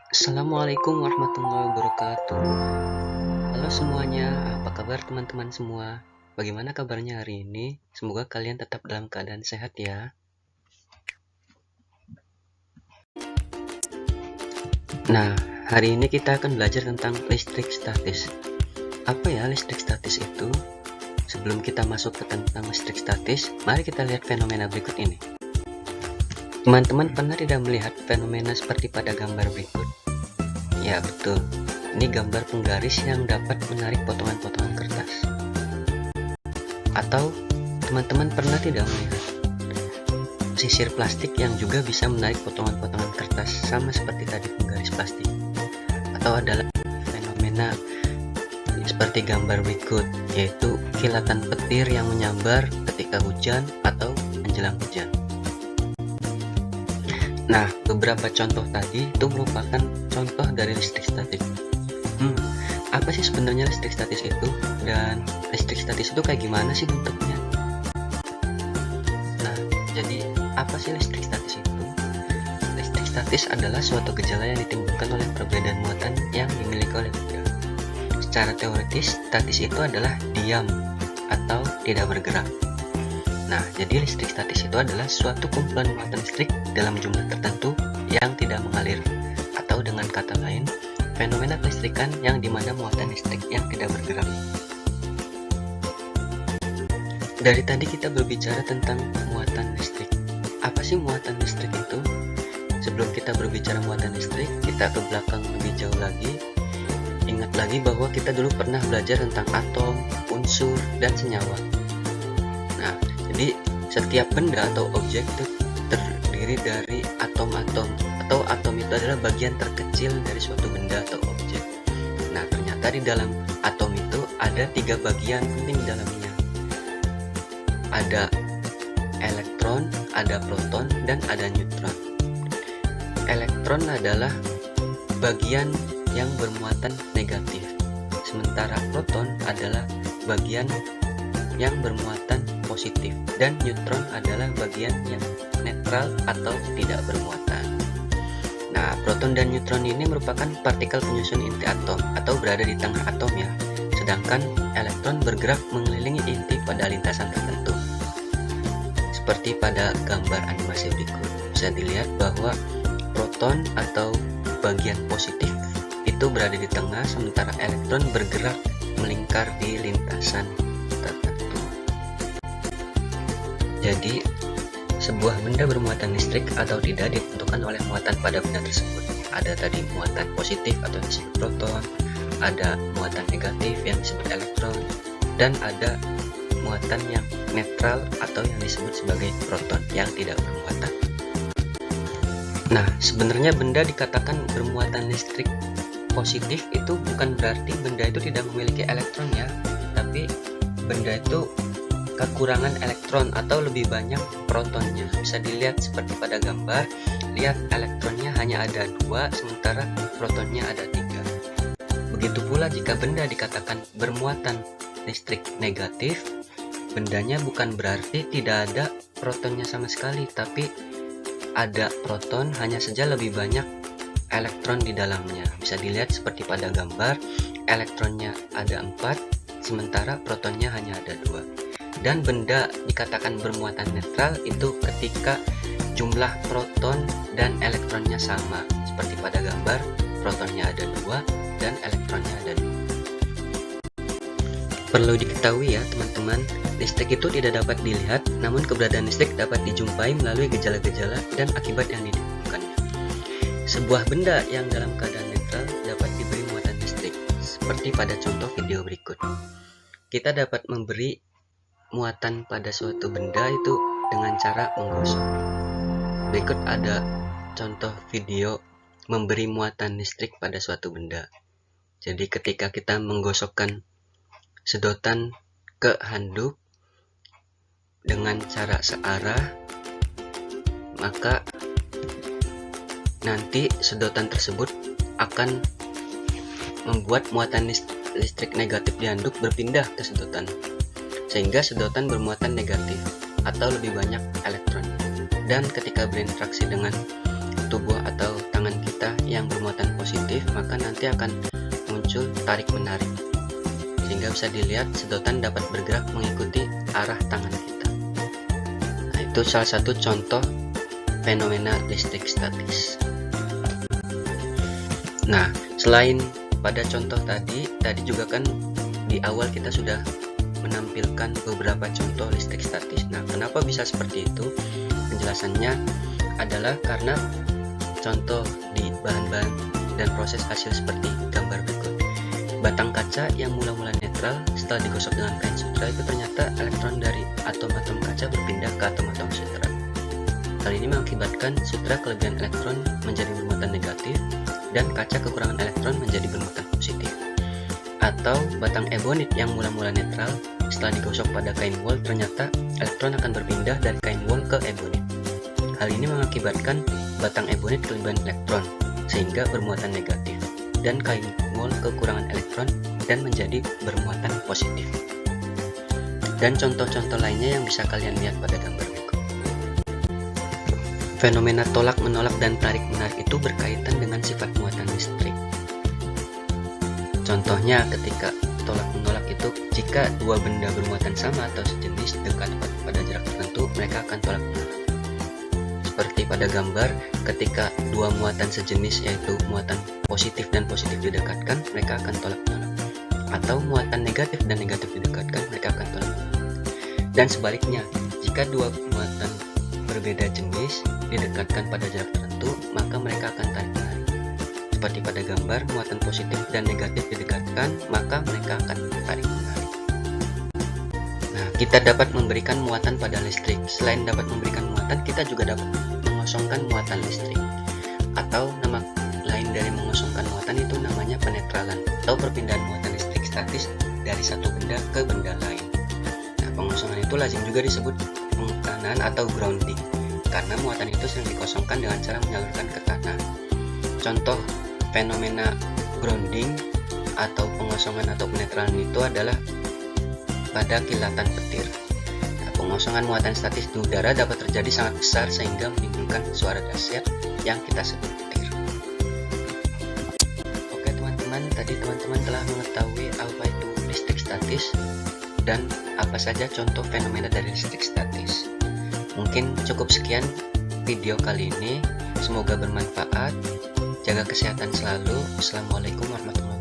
Assalamualaikum warahmatullahi wabarakatuh. Halo semuanya, apa kabar teman-teman semua? Bagaimana kabarnya hari ini? Semoga kalian tetap dalam keadaan sehat ya. Nah, hari ini kita akan belajar tentang listrik statis. Apa ya listrik statis itu? Sebelum kita masuk ke tentang listrik statis, mari kita lihat fenomena berikut ini. Teman-teman pernah tidak melihat fenomena seperti pada gambar berikut? Ya betul, ini gambar penggaris yang dapat menarik potongan-potongan kertas. Atau teman-teman pernah tidak melihat sisir plastik yang juga bisa menarik potongan-potongan kertas sama seperti tadi penggaris plastik? Atau adalah fenomena seperti gambar berikut, yaitu kilatan petir yang menyambar ketika hujan atau menjelang hujan. Nah, beberapa contoh tadi itu merupakan contoh dari listrik statis. Apa sih sebenarnya listrik statis itu? Dan listrik statis itu kayak gimana sih bentuknya? Nah, jadi apa sih listrik statis itu? Listrik statis adalah suatu gejala yang ditimbulkan oleh perbedaan muatan yang dimiliki oleh benda. Secara teoritis, statis itu adalah diam atau tidak bergerak. Nah, jadi listrik statis itu adalah suatu kumpulan muatan listrik dalam jumlah tertentu yang tidak mengalir, atau dengan kata lain, fenomena kelistrikan yang dimana muatan listrik yang tidak bergerak. Dari tadi kita berbicara tentang muatan listrik. Apa sih muatan listrik itu? Sebelum kita berbicara muatan listrik, kita ke belakang lebih jauh lagi. Ingat lagi bahwa kita dulu pernah belajar tentang atom, unsur, dan senyawa. Nah, jadi setiap benda atau objek itu terdiri dari atom-atom, atau atom itu adalah bagian terkecil dari suatu benda atau objek. Nah, ternyata di dalam atom itu ada 3 bagian penting di dalamnya. Ada elektron, ada proton, dan ada neutron. Elektron adalah bagian yang bermuatan negatif, sementara proton adalah bagian yang bermuatan positif, dan neutron adalah bagian yang netral atau tidak bermuatan. Nah, proton dan neutron ini merupakan partikel penyusun inti atom atau berada di tengah atom ya. Sedangkan elektron bergerak mengelilingi inti pada lintasan tertentu. Seperti pada gambar animasi berikut, bisa dilihat bahwa proton atau bagian positif itu berada di tengah, sementara elektron bergerak melingkar di lintasan tertentu. Jadi, sebuah benda bermuatan listrik atau tidak ditentukan oleh muatan pada benda tersebut. Ada tadi muatan positif atau yang disebut proton, ada muatan negatif yang disebut elektron, dan ada muatan yang netral atau yang disebut sebagai proton yang tidak bermuatan. Nah, sebenarnya benda dikatakan bermuatan listrik positif itu bukan berarti benda itu tidak memiliki elektron ya, tapi benda itu kekurangan elektron atau lebih banyak protonnya. Bisa dilihat seperti pada gambar, lihat elektronnya hanya ada 2, sementara protonnya ada 3. Begitu pula jika benda dikatakan bermuatan listrik negatif, bendanya bukan berarti tidak ada protonnya sama sekali, tapi ada proton, hanya saja lebih banyak elektron di dalamnya. Bisa dilihat seperti pada gambar, elektronnya ada 4, sementara protonnya hanya ada 2. Dan benda dikatakan bermuatan netral itu ketika jumlah proton dan elektronnya sama. Seperti pada gambar, protonnya ada 2 dan elektronnya ada 2. Perlu diketahui ya teman-teman, listrik itu tidak dapat dilihat, namun keberadaan listrik dapat dijumpai melalui gejala-gejala dan akibat yang ditimbulkannya. Sebuah benda yang dalam keadaan netral dapat diberi muatan listrik, seperti pada contoh video berikut. Kita dapat memberi muatan pada suatu benda itu dengan cara menggosok. Berikut ada contoh video memberi muatan listrik pada suatu benda. Jadi ketika kita menggosokkan sedotan ke handuk dengan cara searah, maka nanti sedotan tersebut akan membuat muatan listrik negatif di handuk berpindah ke sedotan, sehingga sedotan bermuatan negatif atau lebih banyak elektron. Dan ketika berinteraksi dengan tubuh atau tangan kita kita yang bermuatan positif, maka nanti akan muncul tarik-menarik, sehingga bisa dilihat sedotan dapat bergerak mengikuti arah tangan kita. Nah, itu salah satu contoh fenomena listrik statis. Nah, selain pada contoh tadi juga kan di awal kita sudah menampilkan beberapa contoh listrik statis. Nah, kenapa bisa seperti itu? Penjelasannya adalah karena contoh di bahan-bahan dan proses hasil seperti gambar berikut. Batang kaca yang mula-mula netral setelah digosok dengan kain sutra itu ternyata elektron dari atom-atom kaca berpindah ke atom-atom sutra. Hal ini mengakibatkan sutra kelebihan elektron menjadi bermuatan negatif dan kaca kekurangan elektron menjadi bermuatan positif. Atau batang ebonit yang mula-mula netral setelah digosok pada kain wol ternyata elektron akan berpindah dari kain wol ke ebonit. Hal ini mengakibatkan batang ebonit kelebihan elektron sehingga bermuatan negatif dan kain wol kekurangan elektron dan menjadi bermuatan positif. Dan contoh-contoh lainnya yang bisa kalian lihat pada gambar berikut. Fenomena tolak-menolak dan tarik-menarik itu berkaitan dengan sifat muatan listrik. Contohnya ketika tolak-menolak itu, jika dua benda bermuatan sama atau sejenis dekat pada jarak tertentu, mereka akan tolak-menolak. Seperti pada gambar, ketika dua muatan sejenis yaitu muatan positif dan positif didekatkan, mereka akan tolak-menolak. Atau muatan negatif dan negatif didekatkan, mereka akan tolak-menolak. Dan sebaliknya, jika dua muatan berbeda jenis didekatkan pada jarak tertentu, maka mereka akan tarik-menarik. Seperti pada gambar, muatan positif dan negatif didekatkan, maka mereka akan tarik-menarik. Nah, kita dapat memberikan muatan pada listrik. Selain dapat memberikan muatan, kita juga dapat mengosongkan muatan listrik. Atau nama lain dari mengosongkan muatan itu namanya penetralan atau perpindahan muatan listrik statis dari satu benda ke benda lain. Nah, pengosongan itu lazim juga disebut pengekanan atau grounding, karena muatan itu sering dikosongkan dengan cara menyalurkan ke tanah. Contoh fenomena grounding atau pengosongan atau penetralan itu adalah pada kilatan petir. Nah, pengosongan muatan statis di udara dapat terjadi sangat besar sehingga menimbulkan suara dahsyat yang kita sebut petir. Oke teman-teman, tadi teman-teman telah mengetahui apa itu listrik statis dan apa saja contoh fenomena dari listrik statis. Mungkin cukup sekian video kali ini, semoga bermanfaat. Jaga kesehatan selalu. Assalamualaikum warahmatullahi wabarakatuh.